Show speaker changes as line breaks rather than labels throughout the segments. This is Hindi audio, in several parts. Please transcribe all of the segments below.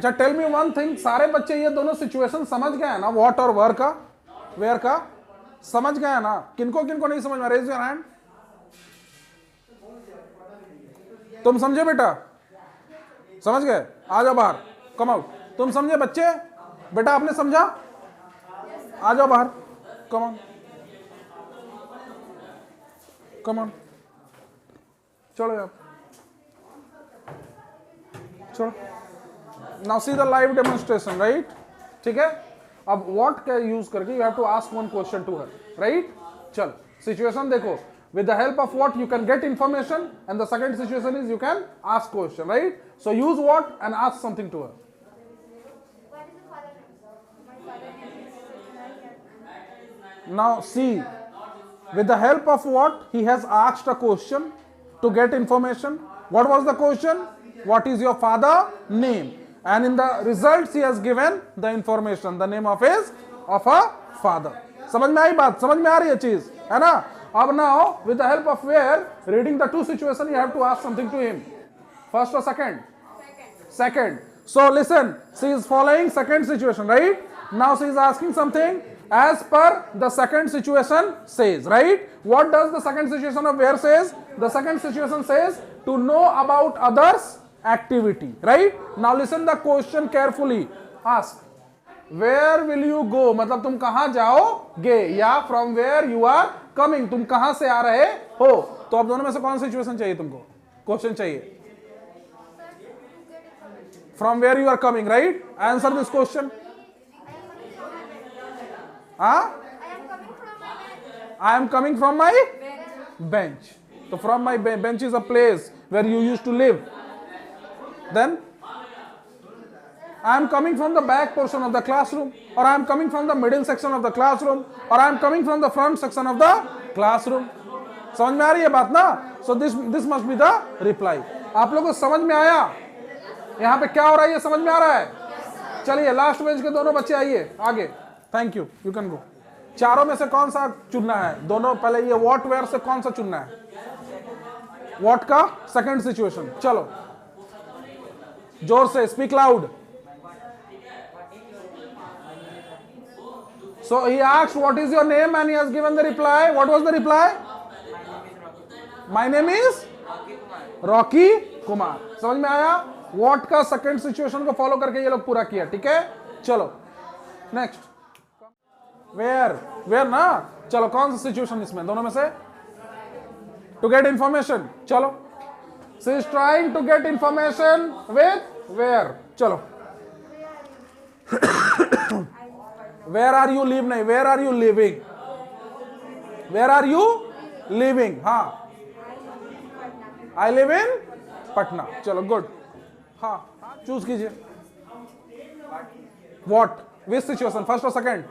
अच्छा टेल मी वन थिंग, सारे बच्चे ये दोनों सिचुएशन समझ गए हैं ना, व्हाट और वेयर का समझ गए हैं ना? किनको किनको नहीं समझ में? Raise your hand. तुम समझे बेटा? समझ गए? आ जाओ बाहर, कम आउट। तुम समझे बच्चे? बेटा आपने समझा? आ जाओ बाहर, कम ऑन कम ऑन, चलो यार चलो। Now see the live demonstration, right? ठीक है, अब व्हाट का यूज करके you have to ask one question to her, right? चलो सिचुएशन देखो, with the help of what you can get information, and the second situation is you can ask question, right? So use what and ask something to her.
What is the father name? My father name is
Now see, with the help of what he has asked a question to get information. What was the question? What is your father name? And in the results he has given the information, the name of his of a father. समझ में आई बात? समझ में आ रही है चीज, है ना? अब now with the help of where, reading the two situation, you have to ask something to him. First or second? Second. So listen, she is following second situation, right? Now she is asking something as per the second situation says, right? What does the second situation of where says? The second situation says to know about others activity, right? Now listen the question carefully. Ask, where will you go? मतलब तुम कहां जाओगे, या from where you are coming, तुम कहां से आ रहे हो? तो अब दोनों में से कौन सी सिचुएशन चाहिए तुमको? क्वेश्चन चाहिए। From where you are coming, right? Answer this question. Huh? I am coming from my bench. So from my bench is a place where you used to live. Then I am coming from the back portion of the classroom, or I am coming from the middle section of the classroom, or I am coming from the front section of the classroom. समझ में आ रही है बात ना? So this must be the reply. आप लोगों को समझ में आया यहाँ पे क्या हो रहा है? ये समझ में आ रहा है? चलिए लास्ट बेंच के दोनों बच्चे आइए आगे। Thank you, you can go. चारों में से कौन सा चुनना है? दोनों पहले ये व्हाट वेयर से कौन सा चुनना है? व्हाट का सेकंड सिचुएशन। चलो जोर से, speak loud. So he asked what is your name and he has given the reply. What was the reply? My name is Rocky Kumar. समझ में आया? What का सेकंड सिचुएशन को फॉलो करके ये लोग पूरा किया, ठीक है? चलो नेक्स्ट, वेयर ना? चलो कौन सा सिचुएशन इसमें दोनों में से? To get information. चलो she is trying to get information with where. चलो वेयर आर यू लिव नहीं, where are you living? Where are you living? हाँ, आई लिव इन पटना। चलो गुड, हाँ चूज कीजिए। व्हाट, विच सिचुएशन, फर्स्ट और second?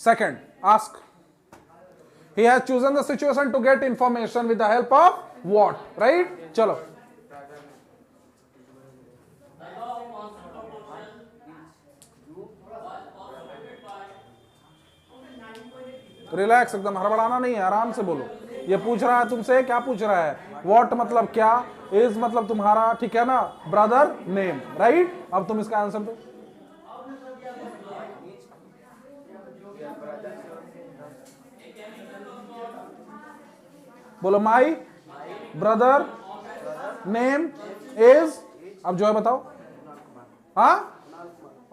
Second. Ask. He has chosen the situation to get information with the help of what, right? चलो रिलैक्स, एकदम हड़बड़ाना नहीं है, आराम से बोलो। ये पूछ रहा है तुमसे, क्या पूछ रहा है? व्हाट मतलब क्या, इज मतलब तुम्हारा, ठीक है ना? Brother name, right? अब तुम इसका आंसर दो। बोलो माई ब्रदर नेम इज, अब जो है बताओ। हाँ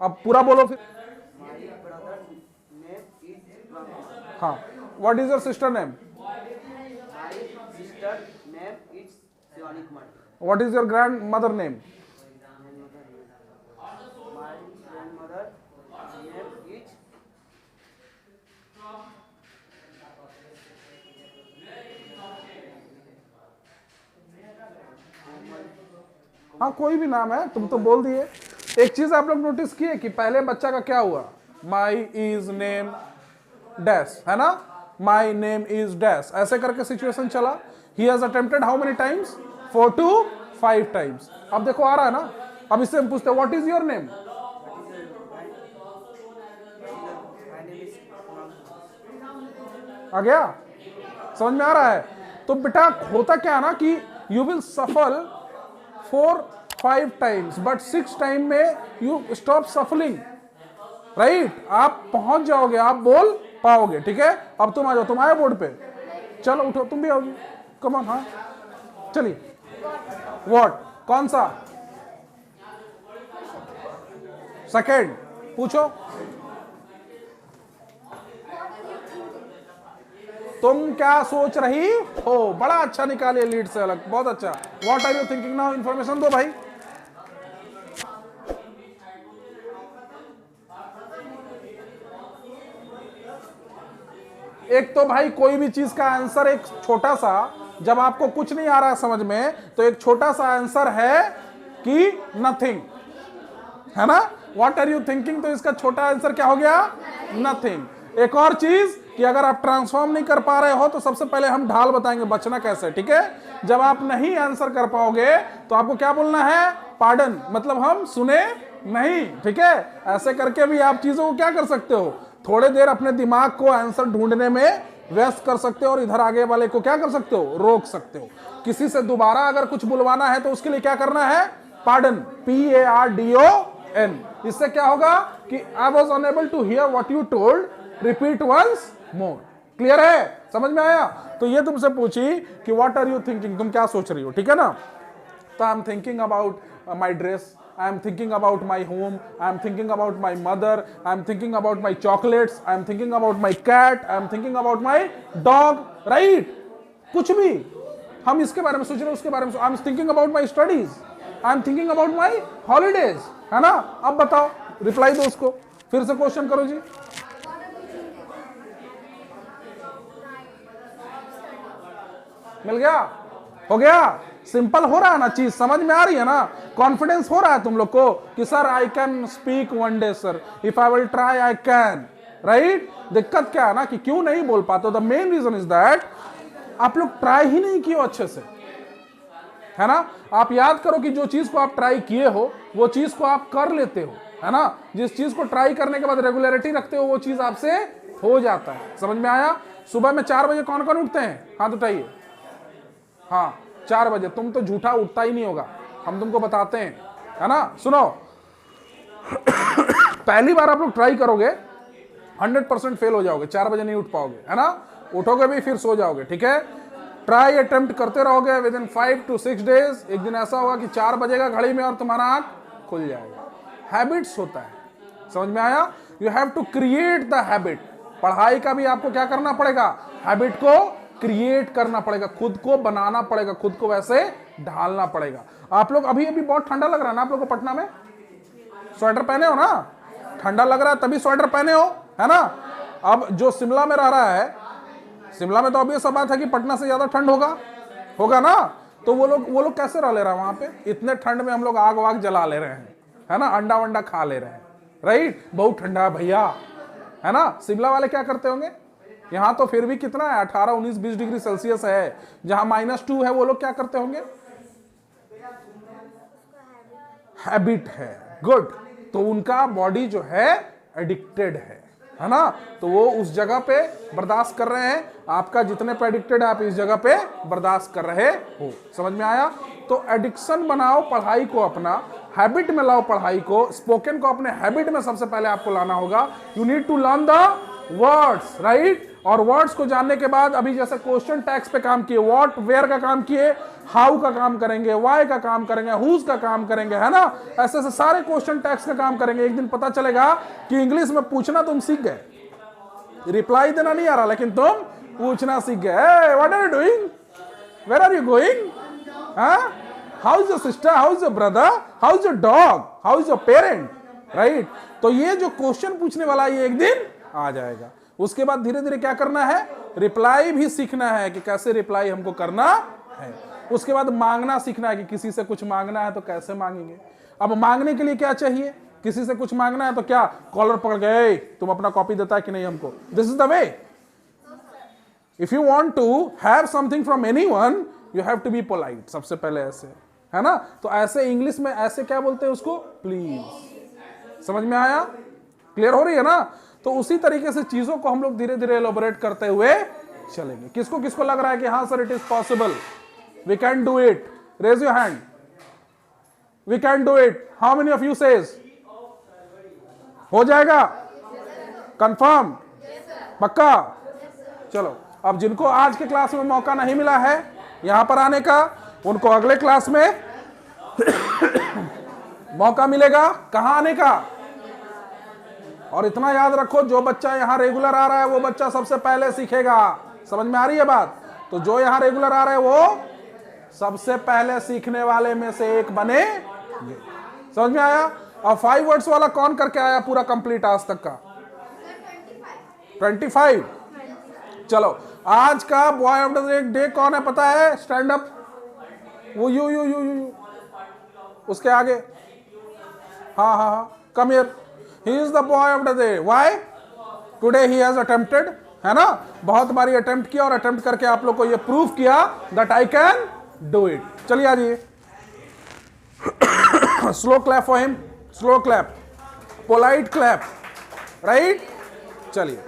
अब पूरा बोलो फिर। हाँ, what is your sister name? What is your grand mother name? हाँ कोई भी नाम है, तुम तो बोल दिए। एक चीज आप लोग नोटिस किए कि पहले बच्चा का क्या हुआ? माई इज नेम डैश, है ना? माई नेम इज डैश, ऐसे करके सिचुएशन चला। He has attempted how many times? 4 to 5 times. अब देखो आ रहा है ना? अब इससे हम पूछते हैं व्हाट इज योर नेम? आ गया? समझ में आ रहा है? तो बेटा होता क्या है ना कि यू विल सफल 4-5 times, but 6 टाइम में यू स्टॉप सफलिंग, राइट? आप पहुंच जाओगे, आप बोल पाओगे, ठीक है? अब तुम आ जाओ, तुम आए बोर्ड पे, चलो उठो, तुम भी आओगे, कम ऑन, हाँ चलिए। व्हाट, कौन सा? सेकेंड, पूछो। तुम क्या सोच रही हो? बड़ा अच्छा निकाले लीड से अलग, बहुत अच्छा। What are you thinking now? Information दो भाई। एक तो भाई कोई भी चीज का आंसर एक छोटा सा, जब आपको कुछ नहीं आ रहा है समझ में, तो एक छोटा सा आंसर है कि नथिंग, है ना? व्हाट आर यू थिंकिंग, तो इसका छोटा आंसर क्या हो गया? नथिंग। एक और चीज कि अगर आप ट्रांसफॉर्म नहीं कर पा रहे हो तो सबसे पहले हम ढाल बताएंगे बचना कैसे, ठीक है? जब आप नहीं आंसर कर पाओगे तो आपको क्या बोलना है? पार्डन, मतलब हम सुने नहीं, ठीक है? ऐसे करके भी आप चीजों को क्या कर सकते हो? थोड़े देर अपने दिमाग को आंसर ढूंढने में व्यस्त कर सकते हो और इधर आगे वाले को क्या कर सकते हो? रोक सकते हो। किसी से दोबारा अगर कुछ बुलवाना है तो उसके लिए क्या करना है? Pardon, PARDON। इससे क्या होगा कि I was unable to hear what you told, repeat once more. Clear है? समझ में आया? तो ये तुमसे पूछी कि व्हाट आर यू थिंकिंग, तुम क्या सोच रही हो, ठीक है ना? तो I am thinking about my dress, I am thinking about my home, I am thinking about my mother, I am thinking about my chocolates, I am thinking about my cat, I am thinking about my dog, right? कुछ भी हम इसके बारे में सोच रहे हैं, उसके बारे में I am thinking about my studies, I am thinking about my holidays, है ना? अब बताओ, रिप्लाई दो उसको, फिर से क्वेश्चन करो जी। मिल गया? हो गया? सिंपल हो रहा है ना? चीज समझ में आ रही है ना? कॉन्फिडेंस हो रहा है तुम लोग को कि sir I can speak one day sir, if I will try I can, right? दिक्कत क्या है ना कि क्यों नहीं बोल पाते? The main reason is that आप लोग ट्राई ही नहीं किए अच्छे से, है ना? आप याद करो कि जो चीज को आप ट्राई किए हो वो चीज को आप कर लेते हो, है ना? जिस चीज को ट्राई करने के बाद रेगुलरिटी रखते हो वो चीज आपसे हो जाता है। समझ में आया? सुबह में 4 बजे कौन कौन उठते हैं? हाथ उठाइए। हाँ, 4 बजे। तुम तो झूठा उठता ही नहीं होगा, हम तुमको बताते हैं, है ना? सुनो, पहली बार आप लोग ट्राई करोगे 100% फेल हो जाओगे, 4 बजे नहीं उठ पाओगे, है ना? उठोगे भी फिर सो जाओगे, ठीक है? ट्राई अटेम्प्ट करते रहोगे, विद इन 5 to 6 days एक दिन ऐसा होगा कि 4 बजेगा घड़ी में और तुम्हारा आंख खुल जाएगा। हैबिट्स होता है, समझ में आया? You have to create the habit. पढ़ाई का भी आपको क्या करना पड़ेगा? हैबिट को क्रिएट करना पड़ेगा, खुद को बनाना पड़ेगा, खुद को वैसे ढालना पड़ेगा। आप लोग अभी बहुत ठंडा लग रहा है ना आप लोग को पटना में? स्वेटर पहने हो ना? ठंडा लग रहा है तभी स्वेटर पहने हो, है ना? अब जो शिमला में रह रहा है, शिमला में तो अभी सब बात है कि पटना से ज्यादा ठंड होगा ना? तो वो लोग कैसे रह ले रहे हैं वहां पे? इतने ठंड में हम लोग आग वाग जला ले रहे हैं, है ना? अंडा वंडा खा ले रहे हैं, राइट? बहुत ठंडा है भैया, है ना? शिमला वाले क्या करते होंगे? यहां तो फिर भी कितना है, 18, 19, 20 डिग्री सेल्सियस है, जहां -2 है। वो लोग क्या करते होंगे? हैबिट है, गुड। तो उनका बॉडी जो है एडिक्टेड है ना? तो वो उस जगह पे बर्दाश्त कर रहे हैं। आपका जितने पे एडिक्टेड है आप इस जगह पे बर्दाश्त कर रहे हो। समझ में आया? तो एडिक्शन बनाओ पढ़ाई को, अपना हैबिट में लाओ पढ़ाई को। स्पोकन को अपने हैबिट में सबसे पहले आपको लाना होगा। You need to learn the words, right? और वर्ड्स को जानने के बाद अभी जैसे क्वेश्चन टैग्स पे काम किए, व्हाट वेयर का काम किए, हाउ का काम करेंगे, व्हाई का काम करेंगे, हुज का काम करेंगे, है ना? ऐसे ऐसे सारे क्वेश्चन टैग्स का काम करेंगे। एक दिन पता चलेगा कि इंग्लिश में पूछना तुम सीख गए, रिप्लाई देना नहीं आ रहा लेकिन तुम पूछना सीख गए। What are you doing, where are you going, how is your sister, how is your brother, how is your dog, how is your parent, right? तो ये जो क्वेश्चन पूछने वाला ये एक दिन आ जाएगा। उसके बाद धीरे धीरे क्या करना है? रिप्लाई भी सीखना है कि कैसे रिप्लाई हमको करना है। उसके बाद मांगना सीखना है कि किसी से कुछ मांगना है तो कैसे मांगेंगे। अब मांगने के लिए क्या चाहिए? किसी से कुछ मांगना है तो क्या कॉलर पकड़ गए, तुम अपना कॉपी देता है कि नहीं हमको? This is the way. If you want to have something from anyone you have to be polite. सबसे पहले ऐसे, है ना? तो ऐसे इंग्लिश में ऐसे क्या बोलते हैं उसको? प्लीज। समझ में आया? क्लियर हो रही है ना? तो उसी तरीके से चीजों को हम लोग धीरे धीरे एलोबरेट करते हुए चलेंगे। किसको किसको लग रहा है कि हाँ sir it is possible, we can do it? Raise your hand. We can do it. How many of you says हो जाएगा? कंफर्म? पक्का? चलो, अब जिनको आज के क्लास में मौका नहीं मिला है यहां पर आने का, उनको अगले क्लास में मौका मिलेगा। कहां आने का? और इतना याद रखो, जो बच्चा यहां रेगुलर आ रहा है वो बच्चा सबसे पहले सीखेगा। समझ में आ रही है बात? तो जो यहां रेगुलर आ रहे हैं वो सबसे पहले सीखने वाले में से एक बने। समझ में आया? और 5 वर्ड्स वाला कौन करके आया पूरा कंप्लीट आज तक का? 25। चलो, आज का बॉय ऑफ द डे कौन है पता है? Stand up. वो यू उसके आगे। हाँ हाँ हाँ, come here. He is the boy of the day. Why? Today he has attempted, है ना? बहुत बारी अटेम्प्ट किया और अटेम्प्ट करके आप लोग को ये प्रूव किया that I can do it. चलिए आ जाइए। Slow clap for him, slow clap, polite clap, right? चलिए।